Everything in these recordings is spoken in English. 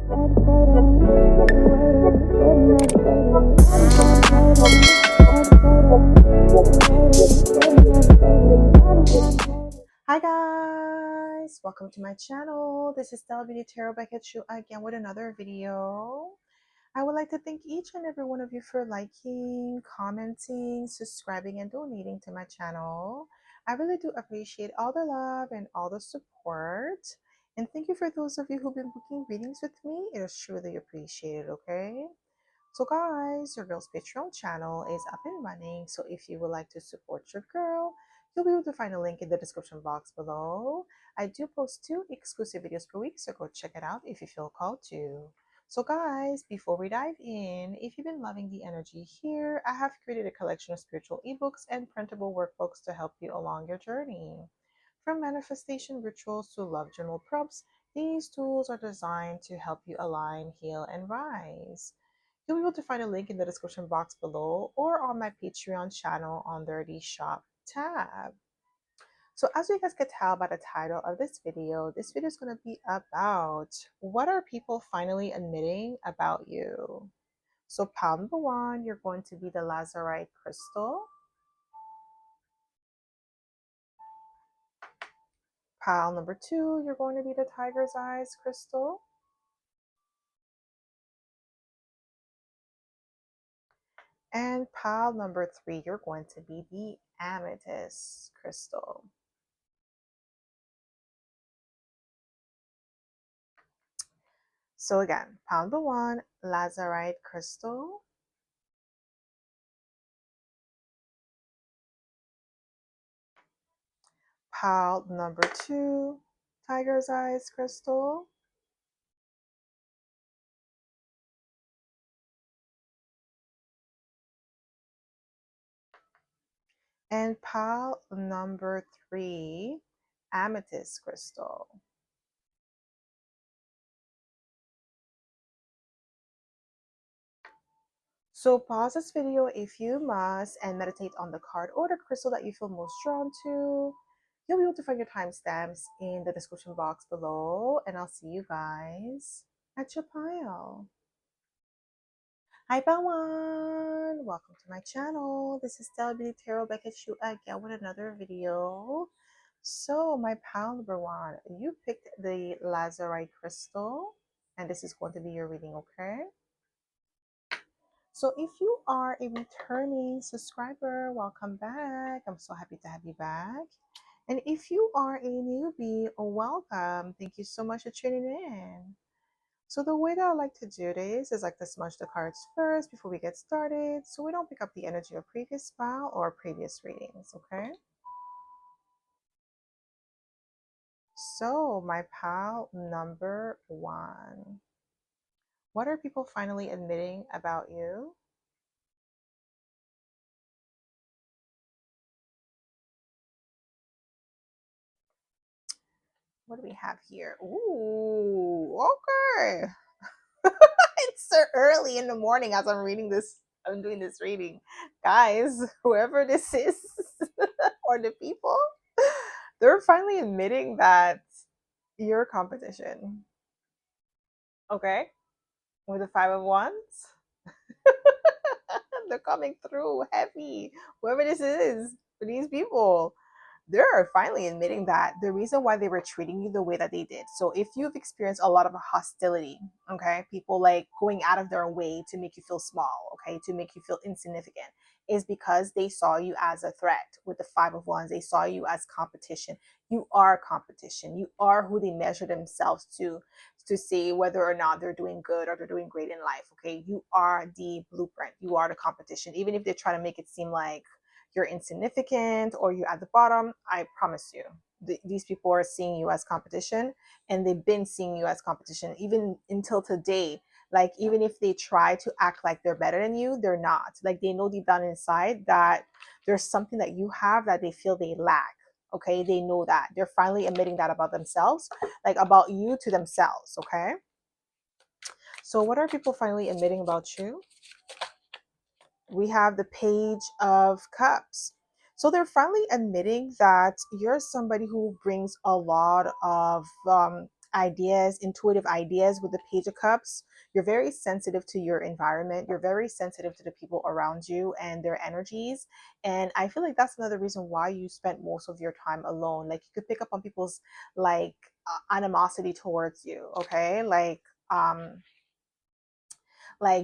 Hi guys, welcome to my channel. This is Stella Beauty Tarot back at you again with another video. I would like to thank each and every one of you for liking, commenting, subscribing, and donating to my channel. I really do appreciate all the love and all the support. And thank you for those of you who've been booking readings with me. It is truly appreciated, okay? So guys, your girl's Patreon channel is up and running. So if you would like to support your girl, you'll be able to find a link in the description box below. I do post 2 exclusive videos per week, so go check it out if you feel called to. So guys, before we dive in, if you've been loving the energy here, I have created a collection of spiritual ebooks and printable workbooks to help you along your journey. From manifestation rituals to love journal prompts, these tools are designed to help you align, heal, and rise. You'll be able to find a link in the description box below or on my Patreon channel under the shop tab. So as you guys can tell by the title of this video is going to be about what are people finally admitting about you. So pile number 1, you're going to be the Lazarite crystal. Pile number 2, you're going to be the tiger's eyes crystal. And pile number 3, you're going to be the amethyst crystal. So again, pile number 1, Lazarite crystal. Pile number 2, tiger's eyes crystal. And pile number 3, amethyst crystal. So pause this video if you must and meditate on the card or the crystal that you feel most drawn to. You'll be able to find your timestamps in the description box below, and I'll see you guys at your pile. Hi Bawan! Welcome to my channel. This is Stella Beauty Tarot back at you again with another video. So my pile number 1, you picked the Lazarite crystal, and this is going to be your reading, okay? So if you are a returning subscriber, welcome back. I'm so happy to have you back. And if you are a newbie, welcome. Thank you so much for tuning in. So the way that I like to do this is like to smudge the cards first before we get started, so we don't pick up the energy of previous pile or previous readings, okay? So my pile number 1. What are people finally admitting about you? What do we have here? Ooh, okay. It's so early in the morning as I'm doing this reading. Guys, whoever this is, or the people, they're finally admitting that you're competition. Okay? With the 5 of Wands, they're coming through heavy. Whoever this is, for these people, they're finally admitting that the reason why they were treating you the way that they did. So if you've experienced a lot of hostility, okay, people like going out of their way to make you feel small, okay, to make you feel insignificant, is because they saw you as a threat. With the 5 of Wands, they saw you as competition. You are competition. You are who they measure themselves to see whether or not they're doing good or they're doing great in life. Okay, you are the blueprint. You are the competition. Even if they try to make it seem like you're insignificant or you're at the bottom, I promise you, these people are seeing you as competition, and they've been seeing you as competition even until today. Like, even if they try to act like they're better than you, they're not. Like, they know deep down inside that there's something that you have that they feel they lack. Okay, they know that. They're finally admitting that about themselves, like about you to themselves. Okay, so what are people finally admitting about you? We have the Page of Cups. So they're finally admitting that you're somebody who brings a lot of ideas, intuitive ideas with the Page of Cups. You're very sensitive to your environment. You're very sensitive to the people around you and their energies. And I feel like that's another reason why you spent most of your time alone. Like you could pick up on people's like animosity towards you. Okay. Like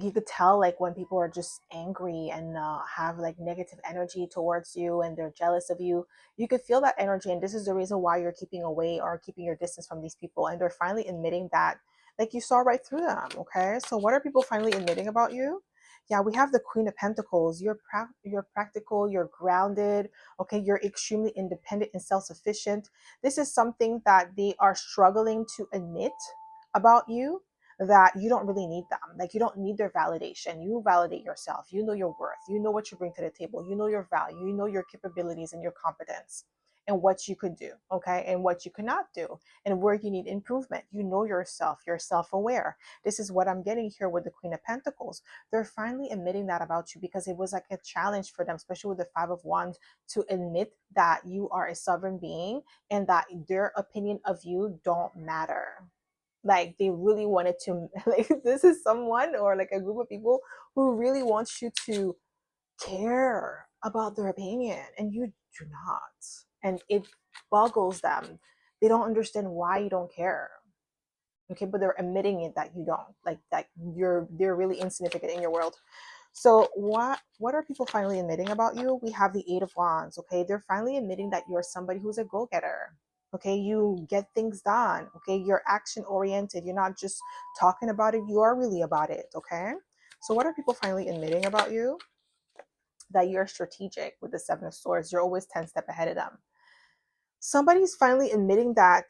you could tell like when people are just angry and have like negative energy towards you and they're jealous of you. You could feel that energy, and this is the reason why you're keeping away or keeping your distance from these people, and they're finally admitting that like you saw right through them. Okay, so what are people finally admitting about you? Yeah, we have the Queen of Pentacles. You're practical, you're grounded. Okay, you're extremely independent and self-sufficient. This is something that they are struggling to admit about you, that you don't really need them. Like you don't need their validation. You validate yourself. You know your worth. You know what you bring to the table. You know your value. You know your capabilities and your competence and what you could do, okay? And what you cannot do and where you need improvement. You know yourself. You're self-aware. This is what I'm getting here with the Queen of Pentacles. They're finally admitting that about you because it was like a challenge for them, especially with the Five of Wands, to admit that you are a sovereign being and that their opinion of you don't matter. Like they really wanted to like this is someone or like a group of people who really wants you to care about their opinion, and you do not, and it boggles them. They don't understand why you don't care. Okay, but they're admitting it that you don't, like that they're really insignificant in your world. So what are people finally admitting about you? We have the Eight of Wands. Okay, they're finally admitting that you're somebody who's a go-getter. Okay, you get things done. Okay, you're action oriented. You're not just talking about it, you are really about it. Okay, so what are people finally admitting about you? That you're strategic with the Seven of Swords. You're always 10 steps ahead of them. Somebody's finally admitting that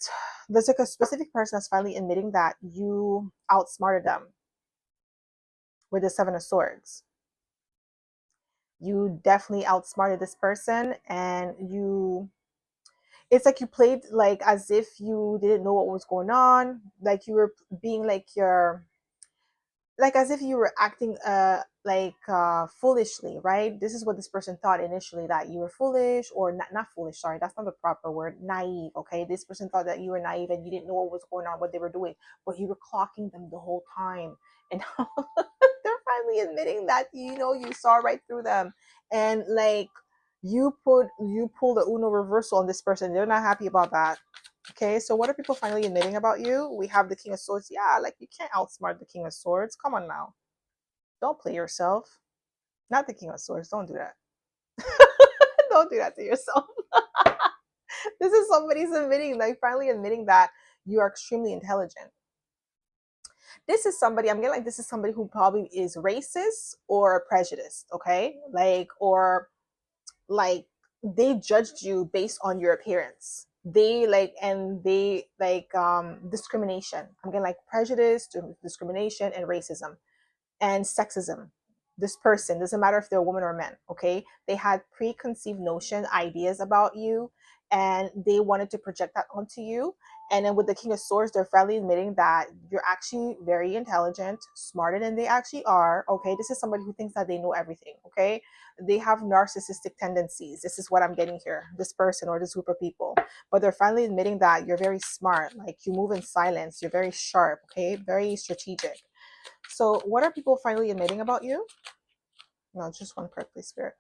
there's like a specific person that's finally admitting that you outsmarted them with the Seven of Swords. You definitely outsmarted this person, and it's like you played like as if you didn't know what was going on, like you were being like your, like as if you were acting foolishly, right? This is what this person thought initially, that you were foolish, or not foolish, sorry, that's not the proper word, naive. Okay, this person thought that you were naive and you didn't know what was going on, what they were doing, but you were clocking them the whole time. And they're finally admitting that you saw right through them, and like you pull the Uno reversal on this person. They're not happy about that. Okay, so what are people finally admitting about you? We have the King of Swords. Yeah, like you can't outsmart the King of Swords. Come on now. Don't play yourself. Not the King of Swords. Don't do that. Don't do that to yourself. This is somebody's admitting, like finally admitting that you are extremely intelligent. This is somebody, I'm getting like this is somebody who probably is racist or prejudiced, okay? Like they judged you based on your appearance. They discrimination. I'm getting like prejudice, discrimination, and racism and sexism. This person, doesn't matter if they're a woman or a man, okay? They had preconceived notion, ideas about you, and they wanted to project that onto you. And then with the King of Swords, they're finally admitting that you're actually very intelligent, smarter than they actually are. Okay, this is somebody who thinks that they know everything. Okay, they have narcissistic tendencies. This is what I'm getting here. This person or this group of people, but they're finally admitting that you're very smart. Like you move in silence. You're very sharp. Okay, very strategic. So, what are people finally admitting about you? No, just one card, please, Spirit.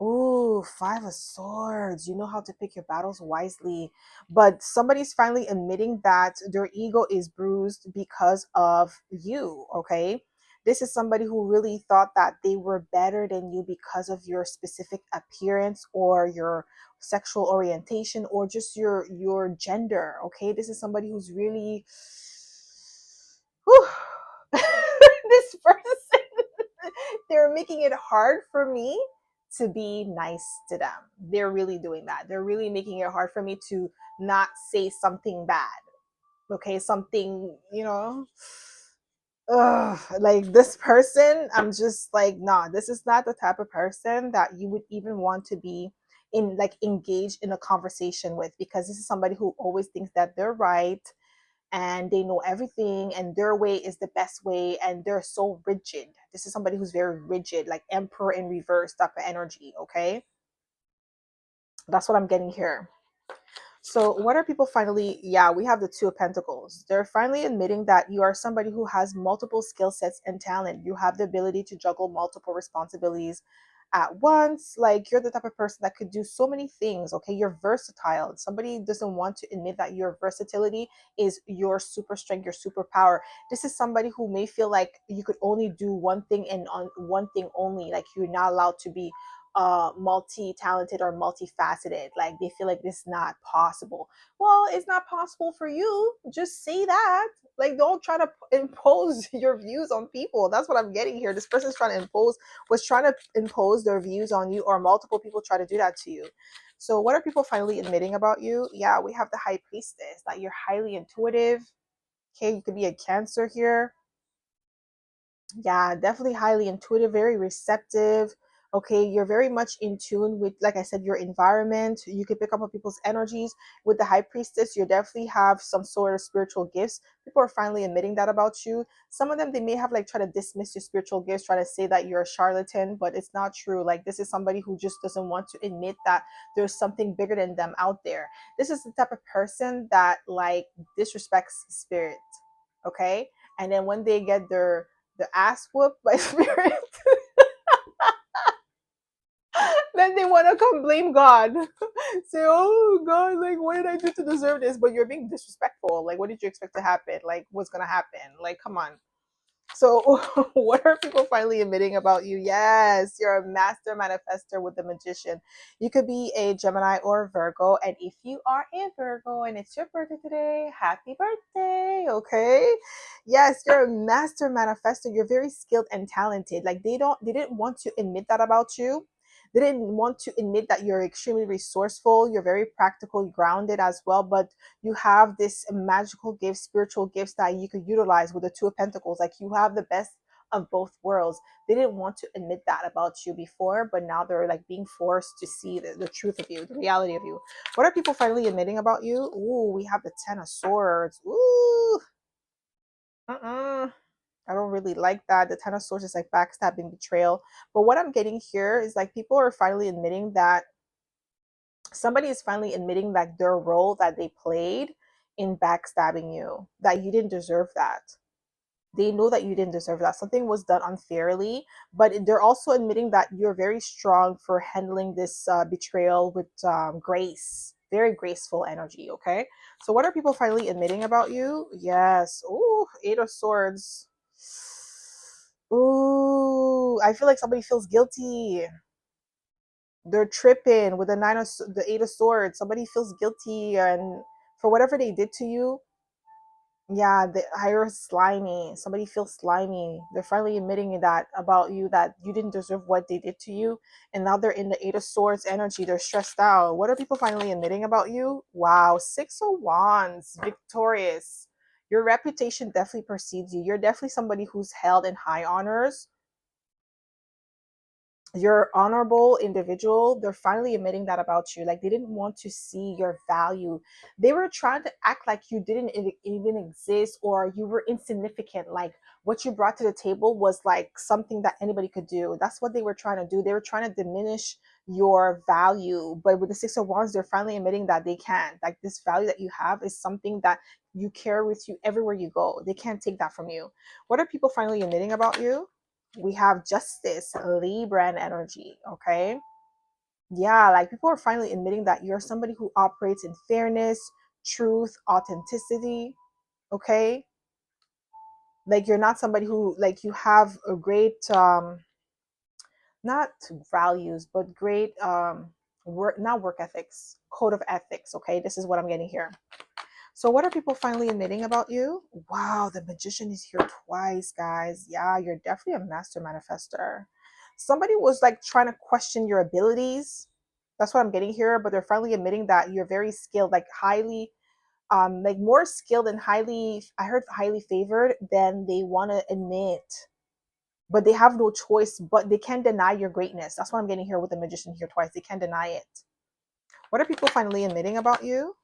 Ooh, Five of Swords. You know how to pick your battles wisely. But somebody's finally admitting that their ego is bruised because of you, okay? This is somebody who really thought that they were better than you because of your specific appearance or your sexual orientation or just your gender, okay? This is somebody who's really whew, this person, they're making it hard for me to be nice to them. They're really doing that. They're really making it hard for me to not say something bad. Okay, something, like this person, I'm just like, nah, this is not the type of person that you would even want to be in, like engaged in a conversation with, because this is somebody who always thinks that they're right and they know everything and their way is the best way, and they're so rigid. This is somebody who's very rigid, like emperor in reverse type of energy. Okay, that's what I'm getting here. So what are people finally, yeah, we have the Two of Pentacles. They're finally admitting that you are somebody who has multiple skill sets and talent. You have the ability to juggle multiple responsibilities at once. Like you're the type of person that could do so many things. Okay, you're versatile. Somebody doesn't want to admit that your versatility is your super strength, your superpower. This is somebody who may feel like you could only do one thing and on one thing only. Like you're not allowed to be multi-talented or multifaceted. Like they feel like this is not possible. Well, it's not possible for you. Just say that. Like don't try to impose your views on people. That's what I'm getting here. This person's trying to impose their views on you, or multiple people try to do that to you. So what are people finally admitting about you? Yeah, we have the High Priestess, that you're highly intuitive. Okay, you could be a Cancer here. Yeah, definitely highly intuitive, very receptive. Okay, you're very much in tune with, like I said, your environment. You can pick up on people's energies. With the High Priestess, you definitely have some sort of spiritual gifts. People are finally admitting that about you. Some of them, they may have like try to dismiss your spiritual gifts, try to say that you're a charlatan, but it's not true. Like this is somebody who just doesn't want to admit that there's something bigger than them out there. This is the type of person that like disrespects spirit. Okay, and then when they get the ass whooped by spirit, then they want to come blame God. Say, oh God, like what did I do to deserve this? But you're being disrespectful. Like, what did you expect to happen? Like, what's gonna happen? Like, come on. So, what are people finally admitting about you? Yes, you're a master manifester with the Magician. You could be a Gemini or Virgo. And if you are a Virgo and it's your birthday today, happy birthday. Okay. Yes, you're a master manifester. You're very skilled and talented. Like they didn't want to admit that about you. They didn't want to admit that you're extremely resourceful. You're very practical, grounded as well. But you have this magical gifts, spiritual gifts that you could utilize with the Two of Pentacles. Like you have the best of both worlds. They didn't want to admit that about you before, but now they're like being forced to see the truth of you, the reality of you. What are people finally admitting about you? Ooh, we have the Ten of Swords. Ooh, I don't really like that. The Ten of Swords is like backstabbing, betrayal. But what I'm getting here is like people are finally admitting that somebody is finally admitting that their role that they played in backstabbing you, that you didn't deserve that. They know that you didn't deserve that. Something was done unfairly, but they're also admitting that you're very strong for handling this betrayal with grace, very graceful energy. Okay. So, what are people finally admitting about you? Yes. Ooh, Eight of Swords. Ooh, I feel like somebody feels guilty. They're tripping with the Eight of Swords. Somebody feels guilty and for whatever they did to you. Yeah, the higher slimy. Somebody feels slimy. They're finally admitting that about you, that you didn't deserve what they did to you, and now they're in the Eight of Swords energy. They're stressed out. What are people finally admitting about you? Wow, Six of Wands, victorious. Your reputation definitely precedes you. You're definitely somebody who's held in high honors. You're honorable individual. They're finally admitting that about you. Like they didn't want to see your value. They were trying to act like you didn't even exist, or you were insignificant. Like what you brought to the table was like something that anybody could do. That's what they were trying to do. They were trying to diminish your value. But with the Six of Wands, they're finally admitting that they can't. Like this value that you have is something that you carry with you everywhere you go. They can't take that from you. What are people finally admitting about you? We have Justice, Libra energy. Okay. Yeah, like people are finally admitting that you're somebody who operates in fairness, truth, authenticity. Okay. Like you're not somebody who, like, you have a great not values, but great work, not work ethics, code of ethics. Okay, this is what I'm getting here. So what are people finally admitting about you? Wow, the Magician is here twice, guys. Yeah, you're definitely a master manifester. Somebody was like trying to question your abilities. That's what I'm getting here, but they're finally admitting that you're very skilled, like highly like more skilled and highly, I heard highly favored than they want to admit. But they have no choice, but they can't deny your greatness. That's what I'm getting here with the Magician here twice. They can't deny it. What are people finally admitting about you?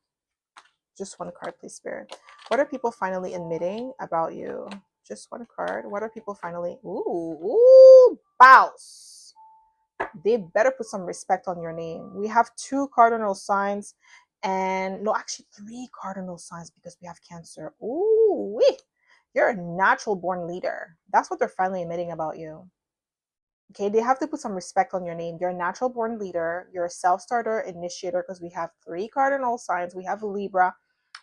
Just one card, please, Spirit. What are people finally admitting about you? Just one card. What are people finally? Ooh, Bouse. They better put some respect on your name. We have two cardinal signs And no, actually three cardinal signs because we have Cancer. Ooh, you're a natural born leader. That's what they're finally admitting about you. Okay, they have to put some respect on your name. You're a natural born leader. You're a self starter, initiator, because we have three cardinal signs. We have Libra,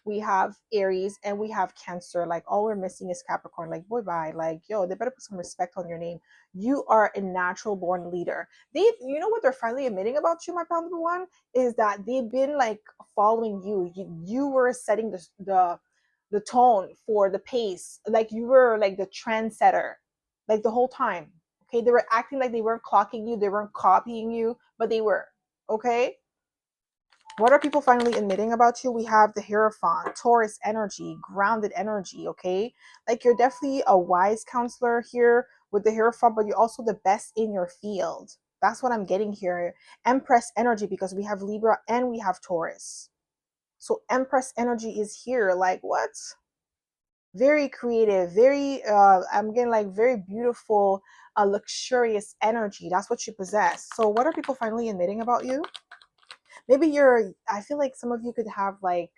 we have Aries, and we have Cancer. Like all we're missing is Capricorn. Like boy, bye. Like yo, they better put some respect on your name. You are a natural born leader. You know what they're finally admitting about you, my powerful one, is that they've been like following you. You were setting the tone for the pace. Like you were like the trendsetter, like the whole time. Okay, they were acting like they weren't clocking you, they weren't copying you, but they were. Okay, what are people finally admitting about you? We have the Hierophant, Taurus energy, grounded energy. Okay, like you're definitely a wise counselor here with the Hierophant, but you're also the best in your field. That's what I'm getting here. Empress energy, because we have Libra and we have Taurus. So Empress energy is here. Like what? Very creative, very I'm getting like very beautiful, luxurious energy. That's what you possess. So what are people finally admitting about you? Maybe I feel like some of you could have like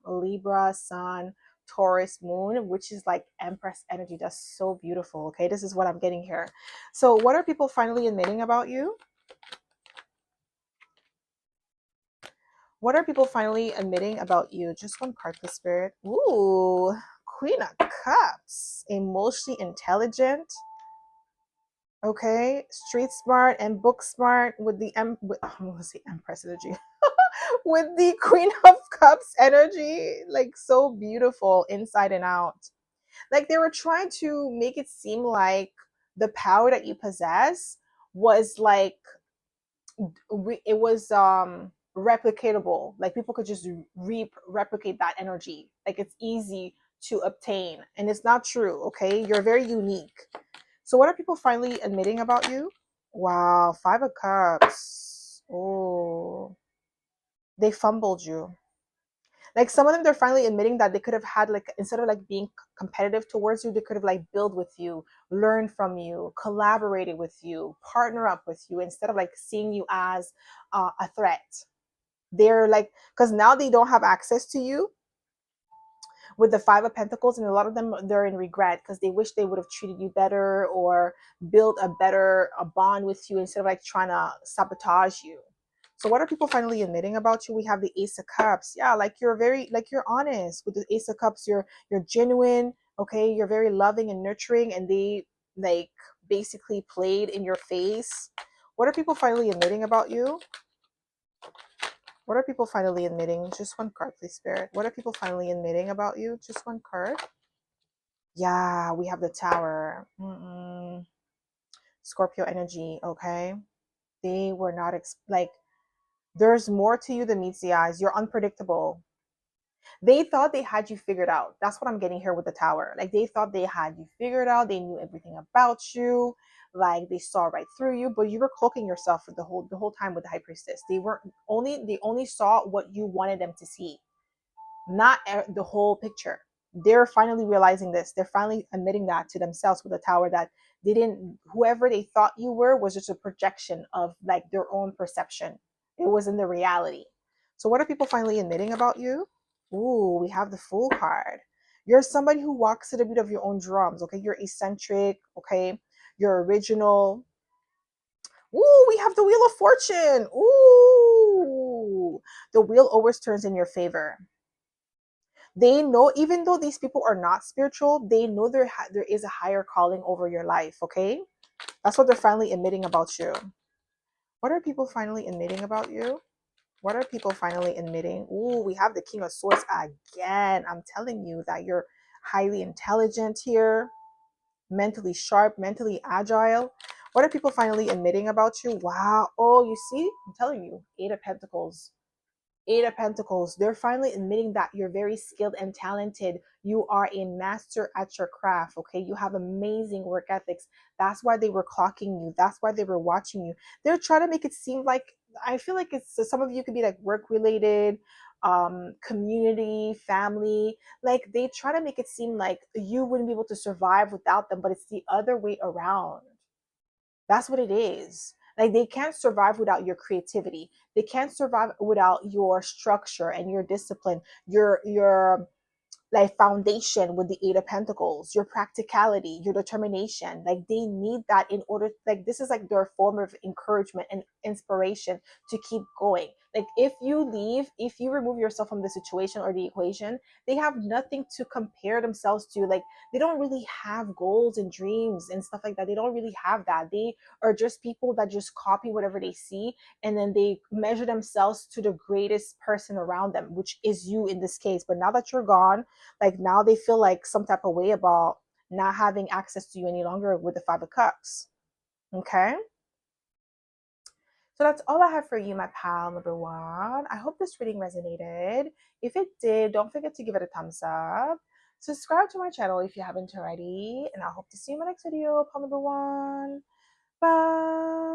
Libra sun, Taurus moon, which is like Empress energy. That's so beautiful. Okay, this is what I'm getting here. So what are people finally admitting about you? What are people finally admitting about you? Just one card, please, Spirit. Ooh, Queen of Cups, emotionally intelligent. Okay, street smart and book smart with I'm gonna say Empress energy, with the Queen of Cups energy, like so beautiful inside and out. Like they were trying to make it seem like the power that you possess was like it was replicatable. Like people could just replicate that energy. Like it's easy to obtain, and it's not true. Okay, you're very unique. So what are people finally admitting about you? Wow, Five of Cups. Oh, they fumbled you. Like some of them, they're finally admitting that they could have had like instead of like being competitive towards you, they could have like build with you, learn from you, collaborated with you, partner up with you instead of like seeing you as a threat. They're like because now they don't have access to you with the Five of Pentacles, and a lot of them they're in regret because they wish they would have treated you better or built a bond with you instead of like trying to sabotage you. So what are people finally admitting about you? We have the Ace of Cups. Yeah, like you're very like you're honest with the Ace of Cups. You're genuine. Okay, you're very loving and nurturing, and they like basically played in your face. What are people finally admitting about you? What are people finally admitting? Just one card, please, Spirit. What are people finally admitting about you? Just one card. Yeah, we have the Tower. Scorpio energy, okay? They were not, like, there's more to you than meets the eyes. You're unpredictable. They thought they had you figured out. That's what I'm getting here with the Tower. Like, they thought they had you figured out. They knew everything about you. Like, they saw right through you, but you were cloaking yourself for the whole time with the High Priestess. They only saw what you wanted them to see, not the whole picture. They're finally realizing this. They're finally admitting that to themselves with the Tower, that they didn't, whoever they thought you were was just a projection of like their own perception. It wasn't the reality. So what are people finally admitting about you? Ooh, we have the Fool card. You're somebody who walks to the beat of your own drums. Okay, you're eccentric. Okay, you're original. Ooh, we have the Wheel of Fortune. Ooh, the wheel always turns in your favor. They know, even though these people are not spiritual, they know there is a higher calling over your life. Okay, that's what they're finally admitting about you. What are people finally admitting about you? What are people finally admitting? Ooh, we have the King of Swords again. I'm telling you that you're highly intelligent here, mentally sharp, mentally agile. What are people finally admitting about you? Wow. Oh, you see, I'm telling you, Eight of Pentacles. Eight of Pentacles, they're finally admitting that you're very skilled and talented. You are a master at your craft, okay? You have amazing work ethics. That's why they were clocking you. That's why they were watching you. They're trying to make it seem like, I feel like it's some of you could be like work related, community, family. Like they try to make it seem like you wouldn't be able to survive without them, but it's the other way around. That's what it is. Like they can't survive without your creativity. They can't survive without your structure and your discipline, your like foundation with the Eight of Pentacles, your practicality, your determination. Like they need that in order, like this is like their form of encouragement and inspiration to keep going. Like if you leave, if you remove yourself from the situation or the equation, they have nothing to compare themselves to. Like they don't really have goals and dreams and stuff like that. They don't really have that. They are just people that just copy whatever they see, and then they measure themselves to the greatest person around them, which is you in this case. But now that you're gone, like now they feel like some type of way about not having access to you any longer with the Five of Cups. Okay. So that's all I have for you, my pal number one. I hope this reading resonated. If it did, don't forget to give it a thumbs up. Subscribe to my channel if you haven't already. And I hope to see you in my next video, pal number one. Bye.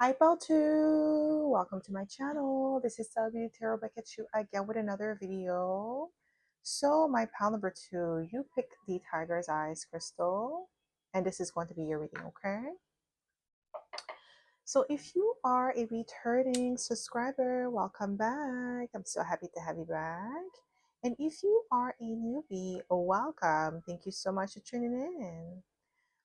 Hi, Pal 2. Welcome to my channel. This is W Tarot back at you again with another video. So, my pal number 2, you picked the Tiger's Eyes crystal, and this is going to be your reading, okay? So, if you are a returning subscriber, welcome back. I'm so happy to have you back. And if you are a newbie, welcome. Thank you so much for tuning in.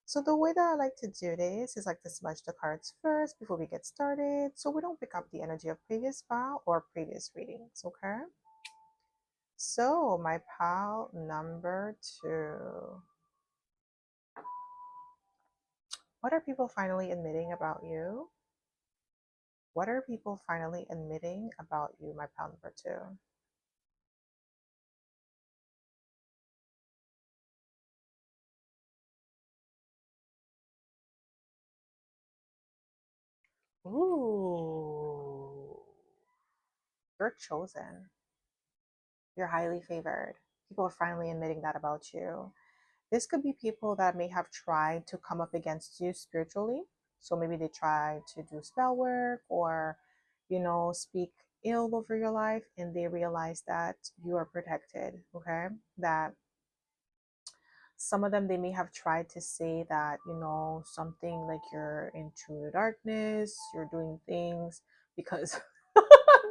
So the way that I like to do this is like to smudge the cards first before we get started, so we don't pick up the energy of previous file or previous readings, okay? So my pal number 2. What are people finally admitting about you? What are people finally admitting about you, my pal number 2? Ooh, you're chosen. You're highly favored. People are finally admitting that about you. This could be people that may have tried to come up against you spiritually. So maybe they tried to do spell work or, speak ill over your life, and they realize that you are protected, okay? That some of them, they may have tried to say that, something like you're into the darkness, you're doing things because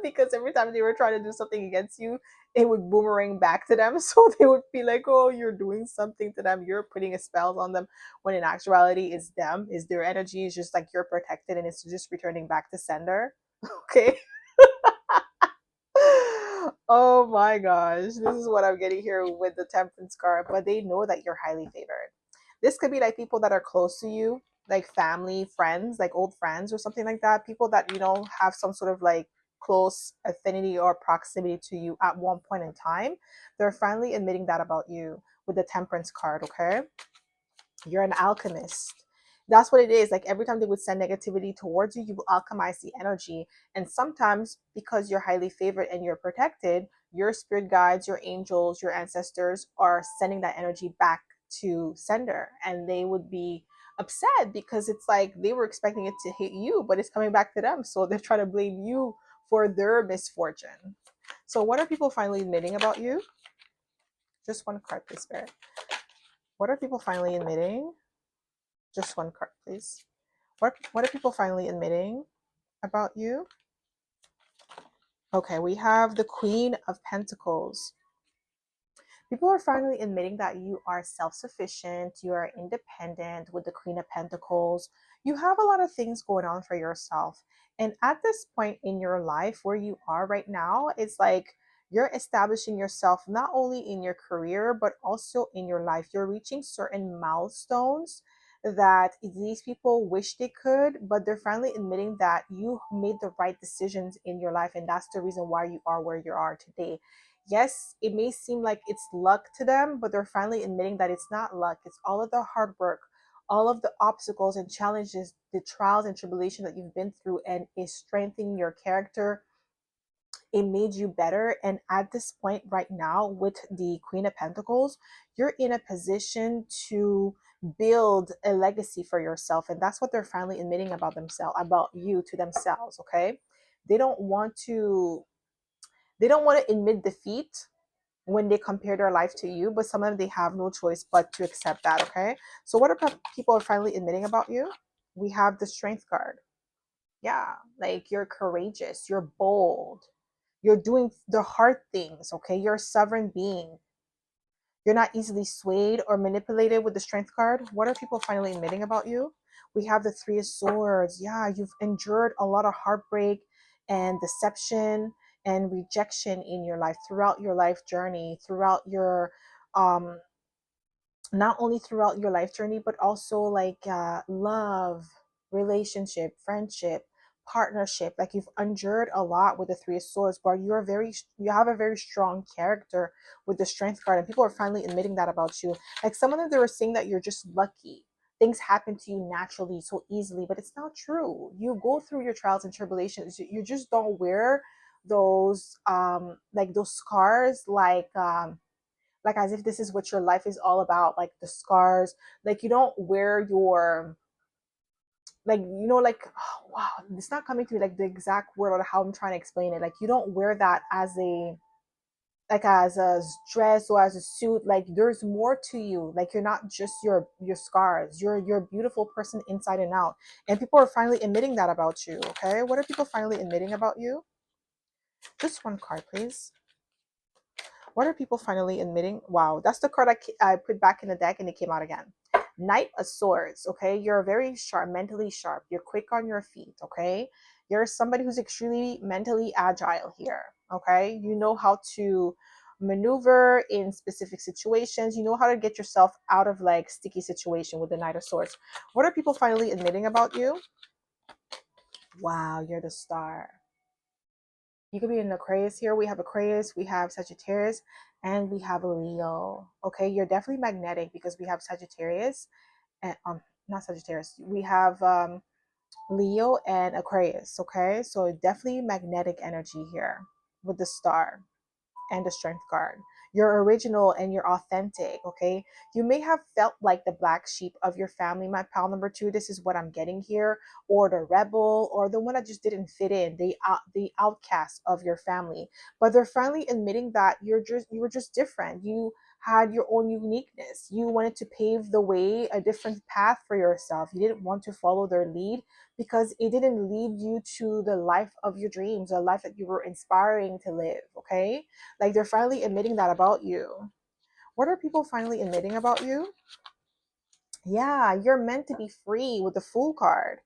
because every time they were trying to do something against you, it would boomerang back to them. So they would be like, oh, you're doing something to them, you're putting a spell on them, when in actuality it's them, is their energy, is just like you're protected and it's just returning back to sender. Okay. Oh my gosh, this is what I'm getting here with the Temperance card. But they know that you're highly favored. This could be like people that are close to you, like family, friends, like old friends or something like that. People that, have some sort of like close affinity or proximity to you at one point in time. They're finally admitting that about you with the Temperance card, okay? You're an alchemist. That's what it is. Like every time they would send negativity towards you, you will alchemize the energy. And sometimes, because you're highly favored and you're protected, your spirit guides, your angels, your ancestors are sending that energy back to sender. And they would be upset because it's like they were expecting it to hit you, but it's coming back to them. So they're trying to blame you for their misfortune. So, what are people finally admitting about you? Just one card, please, Spirit. What are people finally admitting? Just one card, please. What are people finally admitting about you? Okay, we have the Queen of Pentacles. People are finally admitting that you are self-sufficient, you are independent with the Queen of Pentacles. You have a lot of things going on for yourself. And at this point in your life where you are right now, it's like you're establishing yourself not only in your career, but also in your life. You're reaching certain milestones that these people wish they could, but they're finally admitting that you made the right decisions in your life. And that's the reason why you are where you are today. Yes, it may seem like it's luck to them, but they're finally admitting that it's not luck. It's all of the hard work, all of the obstacles and challenges, the trials and tribulation that you've been through, and is strengthening your character. It made you better. And at this point right now, with the Queen of Pentacles, you're in a position to build a legacy for yourself. And that's what they're finally admitting about themselves, about you to themselves. Okay. They don't want to, they don't want to admit defeat, when they compare their life to you, but some of them they have no choice but to accept that. Okay, so what are people are finally admitting about you? We have the strength card. Yeah, like you're courageous, you're bold, you're doing the hard things. Okay, you're a sovereign being. You're not easily swayed or manipulated with the strength card. What are people finally admitting about you? We have the Three of Swords. Yeah, you've endured a lot of heartbreak and deception and rejection in your life, throughout your life journey, throughout your um not only throughout your life journey, but also like love, relationship, friendship, partnership. Like you've endured a lot with the Three of Swords, but you have a very strong character with the Strength card, and people are finally admitting that about you. Like some of them, they were saying that you're just lucky. Things happen to you naturally, so easily, but it's not true. You go through your trials and tribulations. You just don't wear those like those scars like as if this is what your life is all about, like the scars. Like you don't wear your like like oh, wow, it's not coming to me like the exact word or how I'm trying to explain it. Like you don't wear that as a like as a dress or as a suit. Like there's more to you. Like you're not just your scars. You're a beautiful person inside and out, and people are finally admitting that about you. Okay, what are people finally admitting about you? Just one card, please. What are people finally admitting? Wow, that's the card I put back in the deck and it came out again. Knight of Swords, okay? You're very sharp, mentally sharp. You're quick on your feet, okay? You're somebody who's extremely mentally agile here, okay? You know how to maneuver in specific situations. You know how to get yourself out of like sticky situation with the Knight of Swords. What are people finally admitting about you? Wow, you're the star. You could be an Aquarius here. We have Aquarius, we have Sagittarius, and we have a Leo. Okay, you're definitely magnetic because we have Sagittarius and not Sagittarius. We have Leo and Aquarius. Okay, so definitely magnetic energy here with the star and the strength card. You're original and you're authentic, okay? You may have felt like the black sheep of your family, my pal number two. This is what I'm getting here, or the rebel, or the one that just didn't fit in, the outcast of your family. But they're finally admitting that you were just different. You had your own uniqueness. You wanted to pave the way, a different path for yourself. You didn't want to follow their lead because it didn't lead you to the life of your dreams, a life that you were inspiring to live, okay? Like they're finally admitting that about you. What are people finally admitting about you? Yeah, you're meant to be free with the Fool card.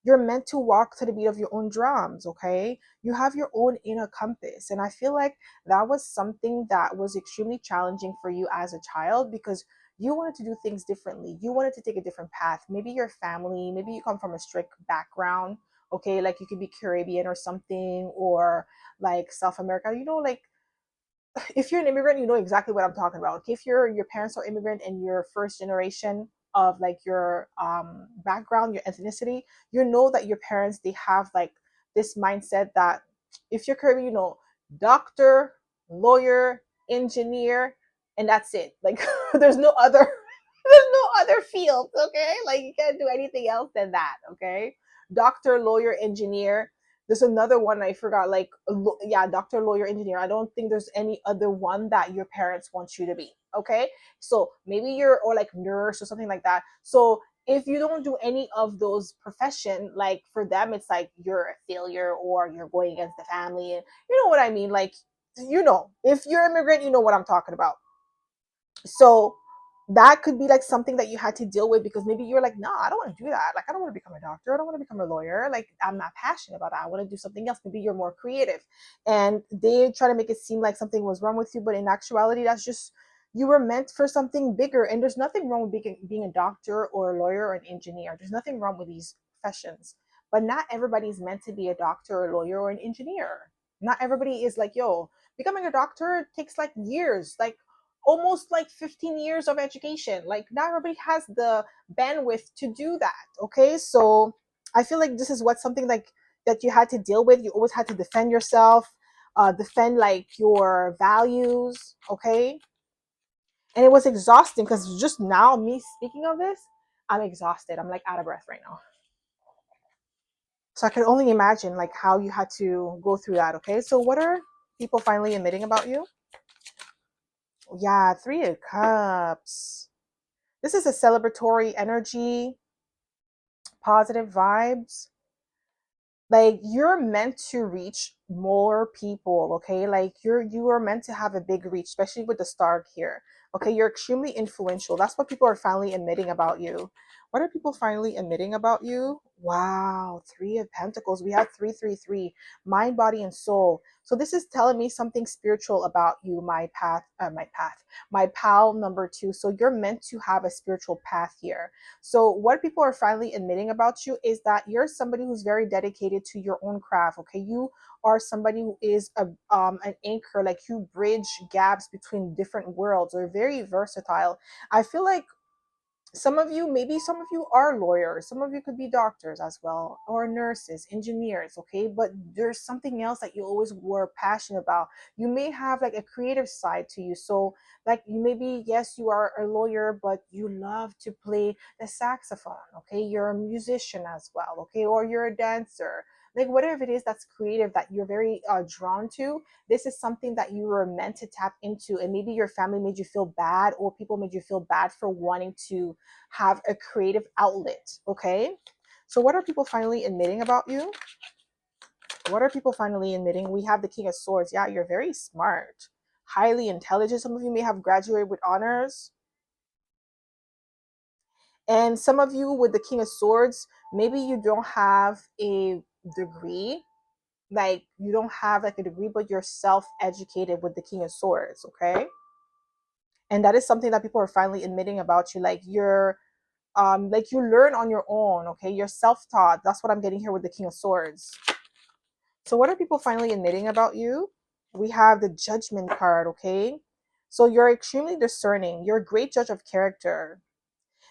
You're meant to walk to the beat of your own drums, okay? You have your own inner compass. And I feel like that was something that was extremely challenging for you as a child because you wanted to do things differently. You wanted to take a different path. Maybe your family, maybe you come from a strict background, okay? Like you could be Caribbean or something, or like South America, like if you're an immigrant, you know exactly what I'm talking about. Okay, if your parents are immigrant and you're first generation of like your background, your ethnicity, you know that your parents they have like this mindset that if you're Caribbean, doctor, lawyer, engineer, and that's it. Like there's no other there's no other fields, okay? Like you can't do anything else than that, okay? Doctor, lawyer, engineer, there's another one I forgot, like yeah, doctor, lawyer, engineer. I don't think there's any other one that your parents want you to be. Okay, so maybe you're or like nurse or something like that. So if you don't do any of those profession, like for them, it's like you're a failure or you're going against the family. And you know what I mean? Like if you're immigrant, you know what I'm talking about. So that could be like something that you had to deal with because maybe you're like, nah, I don't want to do that. Like, I don't want to become a doctor. I don't want to become a lawyer. Like, I'm not passionate about that. I want to do something else. Maybe you're more creative. And they try to make it seem like something was wrong with you. But in actuality, that's just, you were meant for something bigger. And there's nothing wrong with being a doctor or a lawyer or an engineer. There's nothing wrong with these professions. But not everybody's meant to be a doctor or a lawyer or an engineer. Not everybody is like, yo, becoming a doctor takes like years. Like, almost like 15 years of education. Like not everybody has the bandwidth to do that. Okay, so I feel like this is what something like that you had to deal with. You always had to defend yourself, defend like your values. Okay, and it was exhausting because just now me speaking of this, I'm exhausted. I'm like out of breath right now. So I can only imagine like how you had to go through that. Okay, so what are people finally admitting about you? Yeah, Three of Cups. This is a celebratory energy, positive vibes. Like you're meant to reach more people, okay? Like you are meant to have a big reach, especially with the star here. Okay, you're extremely influential. That's what people are finally admitting about you. What are people finally admitting about you? Wow, Three of Pentacles. We have 333, mind, body, and soul. So this is telling me something spiritual about you, my pal number two. So you're meant to have a spiritual path here. So what people are finally admitting about you is that you're somebody who's very dedicated to your own craft. Okay, you are somebody who is an anchor, like you bridge gaps between different worlds. Or very versatile. I feel like some of you are lawyers, some of you could be doctors as well, or nurses, engineers, okay? But there's something else that you always were passionate about. You may have like a creative side to you. So like you maybe, yes, you are a lawyer, but you love to play the saxophone, okay? You're a musician as well, okay? Or you're a dancer, like whatever it is that's creative that you're very drawn to. This is something that you were meant to tap into, and maybe your family made you feel bad, or people made you feel bad for wanting to have a creative outlet. Okay, so what are people finally admitting about you? What are people finally admitting? We have the King of Swords. Yeah, you're very smart, highly intelligent. Some of you may have graduated with honors, and some of you with the King of Swords, maybe you don't have a degree, like you don't have like a degree, but you're self-educated with the King of Swords. Okay, and that is something that people are finally admitting about you. Like you learn on your own. Okay, you're self-taught. That's what I'm getting here with the King of Swords. So what are people finally admitting about you? We have the Judgment card. Okay, so you're extremely discerning, you're a great judge of character.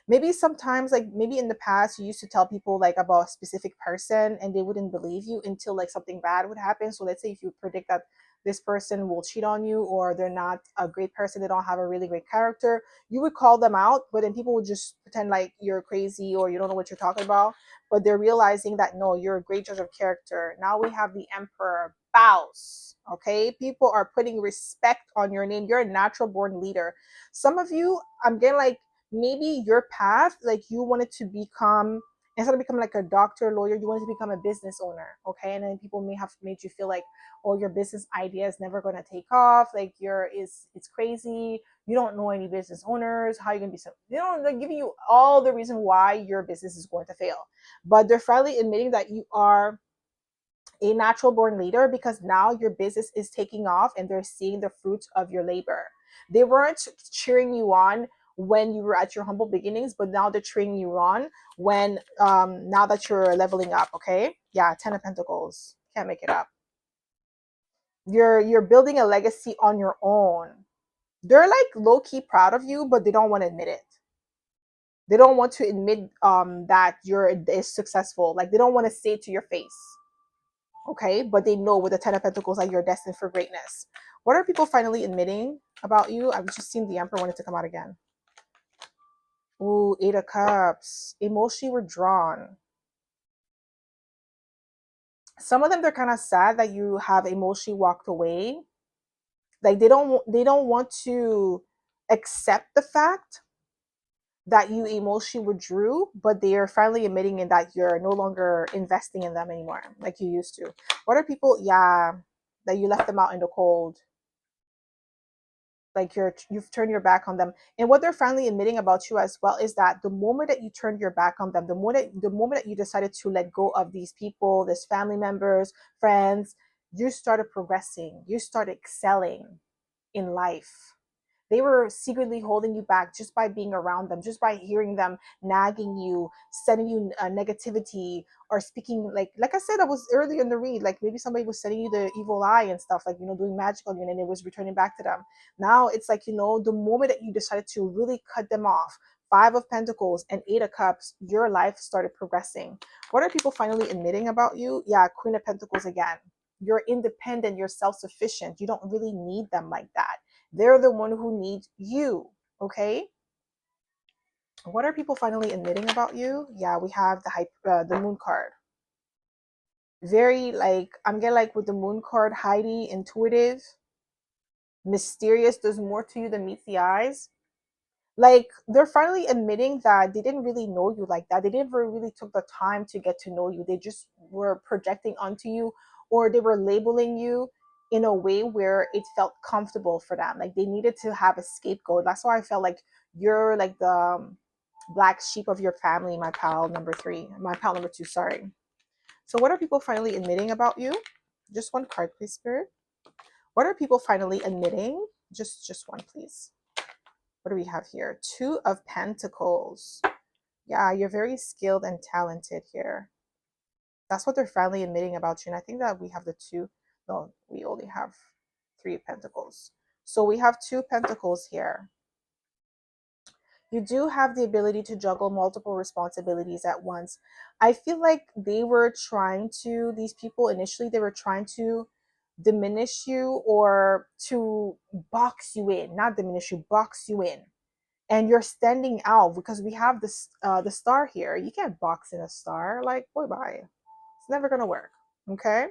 Maybe sometimes, like maybe in the past you used to tell people like about a specific person and they wouldn't believe you until like something bad would happen. So let's say if you predict that this person will cheat on you, or they're not a great person, they don't have a really great character, you would call them out, but then people would just pretend like you're crazy or you don't know what you're talking about. But they're realizing that no, you're a great judge of character. Now we have the Emperor Bows. Okay, people are putting respect on your name. You're a natural born leader. Some of you, I'm getting like maybe your path, like you wanted to become, instead of becoming like a doctor, lawyer, you wanted to become a business owner. Okay, and then people may have made you feel like, oh, your business idea is never going to take off, like it's crazy, you don't know any business owners, how are you going to be so, they're giving you all the reason why your business is going to fail. But they're finally admitting that you are a natural born leader, because now your business is taking off and they're seeing the fruits of your labor. They weren't cheering you on when you were at your humble beginnings, but now they're cheering you on when now that you're leveling up. Okay, yeah, 10 of Pentacles, can't make it up. You're building a legacy on your own. They're like low-key proud of you, but they don't want to admit it. They don't want to admit that you're is successful. Like they don't want to say it to your face. Okay, but they know with the 10 of Pentacles that you're destined for greatness. What are people finally admitting about you? I've just seen the Emperor wanted to come out again. Ooh, 8 of Cups, emotionally withdrawn. Some of them, they're kind of sad that you have emotionally walked away. Like they don't want to accept the fact that you emotionally withdrew, but they are finally admitting in that you're no longer investing in them anymore like you used to. What are people, yeah, that you left them out in the cold, like you've turned your back on them. And what they're finally admitting about you as well is that the moment that you turned your back on them, the moment that you decided to let go of these people, these family members, friends, you started progressing, you started excelling in life. They were secretly holding you back just by being around them, just by hearing them nagging you, sending you negativity, or speaking like I said, I was earlier in the read, like maybe somebody was sending you the evil eye and stuff, like doing magic on you, and it was returning back to them. Now it's like the moment that you decided to really cut them off, 5 of Pentacles and 8 of Cups, your life started progressing. What are people finally admitting about you? Yeah, Queen of Pentacles again. You're independent, you're self-sufficient, you don't really need them like that. They're the one who needs you. Okay, what are people finally admitting about you? Yeah, we have the Moon card. Very, like, I'm getting like with the Moon card, Heidi, intuitive. mysterious, there's more to you than meets the eyes. Like they're finally admitting that they didn't really know you like that. They never really took the time to get to know you. They just were projecting onto you, or they were labeling you in a way where it felt comfortable for them. Like they needed to have a scapegoat. That's why I felt like you're like the black sheep of your family, my pal number three, my pal number two, sorry. So what are people finally admitting about you? Just one card, please, Spirit. What are people finally admitting? Just one, please. What do we have here? Two of Pentacles. Yeah, you're very skilled and talented here. That's what they're finally admitting about you. And I think that we have the two. No, we only have three Pentacles. So we have two Pentacles here. You do have the ability to juggle multiple responsibilities at once. I feel like they were trying to, these people initially, they were trying to diminish you or to box you in, not diminish you, box you in. And you're standing out because we have this the star here. You can't box in a star. Like, boy, bye. It's never gonna work. Okay.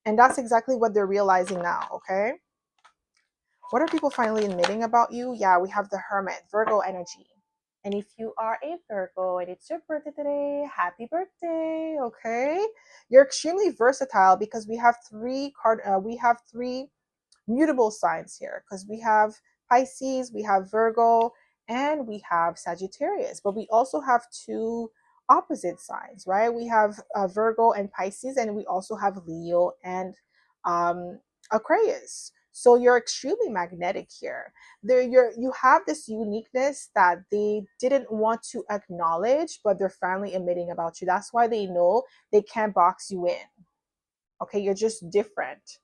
And that's exactly what they're realizing now. Okay. What are people finally admitting about you? Yeah, we have the Hermit, Virgo energy. And if you are a Virgo and it's your birthday today, happy birthday. Okay. You're extremely versatile because we have three mutable signs here because we have Pisces, we have Virgo, and we have Sagittarius. But we also have two opposite signs, right? We have Virgo and Pisces, and we also have Leo and Aquarius. So you're extremely magnetic here. You have this uniqueness that they didn't want to acknowledge, but they're finally admitting about you. That's why they know they can't box you in. Okay, you're just different.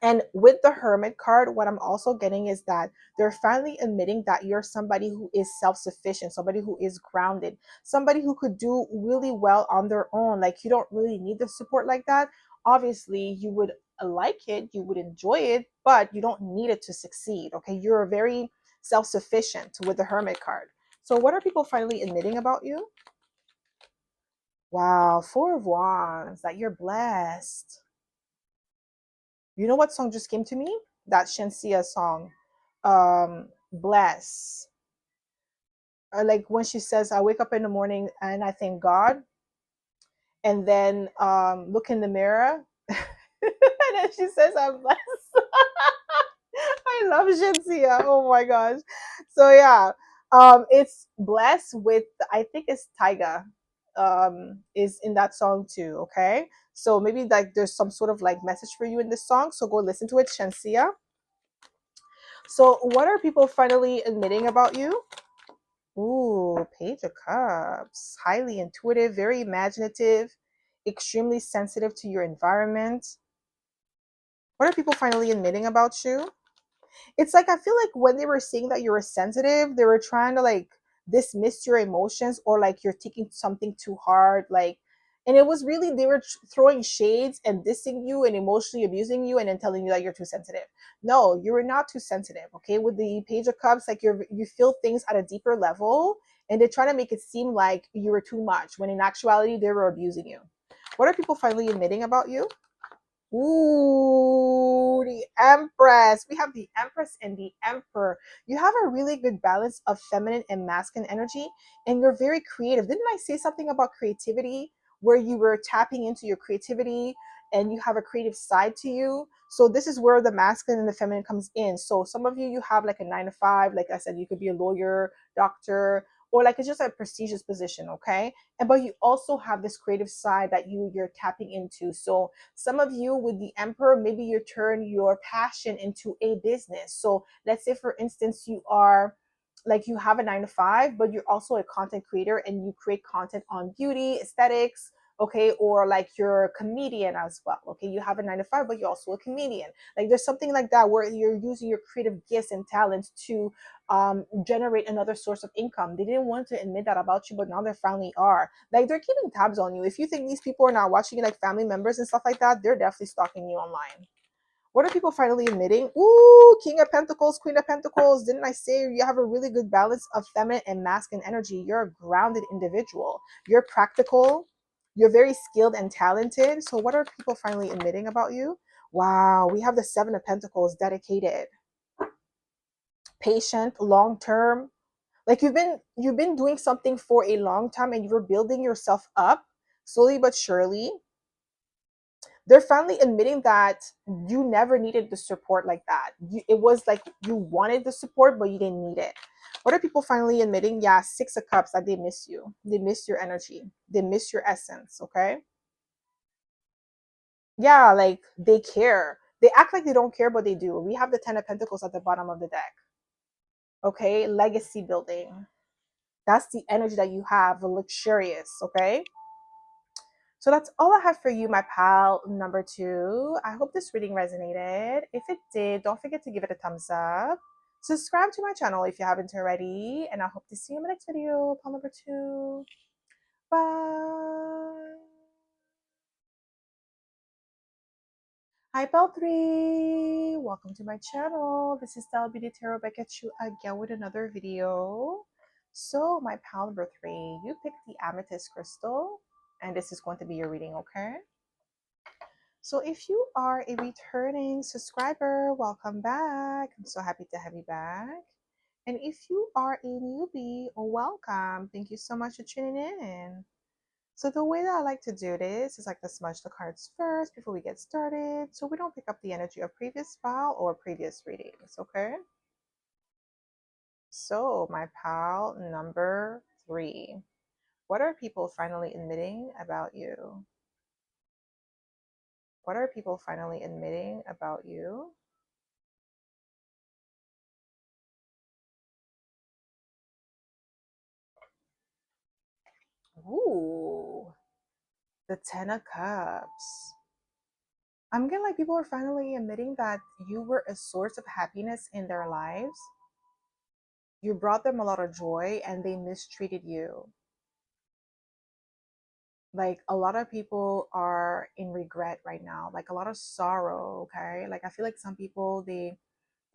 And with the Hermit card, what I'm also getting is that they're finally admitting that you're somebody who is self sufficient, somebody who is grounded, somebody who could do really well on their own. Like you don't really need the support like that. Obviously, you would like it, you would enjoy it, but you don't need it to succeed. Okay. You're very self sufficient with the Hermit card. So, what are people finally admitting about you? Wow, Four of Wands, that you're blessed. You know what song just came to me? That Shensia song, Bless. Like when she says, I wake up in the morning and I thank God, and then look in the mirror, and then she says, I'm blessed. I love Shensia. Oh my gosh. So yeah, it's Bless with, I think it's Tyga, is in that song too. Okay. So maybe like there's some sort of like message for you in this song. So go listen to it, Shensia. So, what are people finally admitting about you? Ooh, Page of Cups. Highly intuitive, very imaginative, extremely sensitive to your environment. What are people finally admitting about you? It's like I feel like when they were saying that you were sensitive, they were trying to like dismiss your emotions or like you're taking something too hard, like, and it was really they were throwing shades and dissing you and emotionally abusing you and then telling you that you're too sensitive. No, you were not too sensitive. Okay, with the Page of Cups, like you feel things at a deeper level, and they're trying to make it seem like you were too much when in actuality they were abusing you. What are people finally admitting about you? Ooh, the Empress. We have the Empress and the Emperor. You have a really good balance of feminine and masculine energy, and you're very creative. Didn't I say something about creativity where you were tapping into your creativity and you have a creative side to you? So this is where the masculine and the feminine comes in. So some of you, you have like a 9 to 5. Like I said, you could be a lawyer, doctor, or like it's just a prestigious position, okay? And but you also have this creative side that you're tapping into. So some of you with the Emperor, maybe you turn your passion into a business. So let's say, for instance, you are like you have a 9 to 5, but you're also a content creator and you create content on beauty, aesthetics, okay, or like you're a comedian as well. Okay, you have a 9 to 5, but you're also a comedian. Like there's something like that where you're using your creative gifts and talents to generate another source of income. They didn't want to admit that about you, but now they finally are. Like they're keeping tabs on you. If you think these people are not watching you, like family members and stuff like that, they're definitely stalking you online. What are people finally admitting? Ooh, King of Pentacles, Queen of Pentacles. Didn't I say you have a really good balance of feminine and masculine energy? You're a grounded individual. You're practical. You're very skilled and talented. So what are people finally admitting about you? Wow, we have the Seven of Pentacles, dedicated, patient, long term. Like you've been doing something for a long time and you were building yourself up slowly but surely. They're finally admitting that you never needed the support like that. It was like you wanted the support, but you didn't need it. What are people finally admitting? Yeah, Six of Cups, that they miss you. They miss your energy. They miss your essence, okay? Yeah, like they care. They act like they don't care, but they do. We have the Ten of Pentacles at the bottom of the deck, okay? Legacy building. That's the energy that you have, luxurious, okay? So that's all I have for you, my pal number two. I hope this reading resonated. If it did, don't forget to give it a thumbs up. Subscribe to my channel if you haven't already. And I hope to see you in my next video, pal number two. Bye. Hi, pal three. Welcome to my channel. This is Stella Beauty Tarot back at you again with another video. So, my pal number three, you picked the amethyst crystal. And this is going to be your reading, okay? So if you are a returning subscriber, welcome back. I'm so happy to have you back. And if you are a newbie, welcome. Thank you so much for tuning in. So the way that I like to do this is like to smudge the cards first before we get started, so we don't pick up the energy of previous file or previous readings, okay? So my pal number three, what are people finally admitting about you? What are people finally admitting about you? Ooh, the Ten of Cups. I'm getting like people are finally admitting that you were a source of happiness in their lives. You brought them a lot of joy and they mistreated you. Like a lot of people are in regret right now, like a lot of sorrow, okay? Like I feel like some people they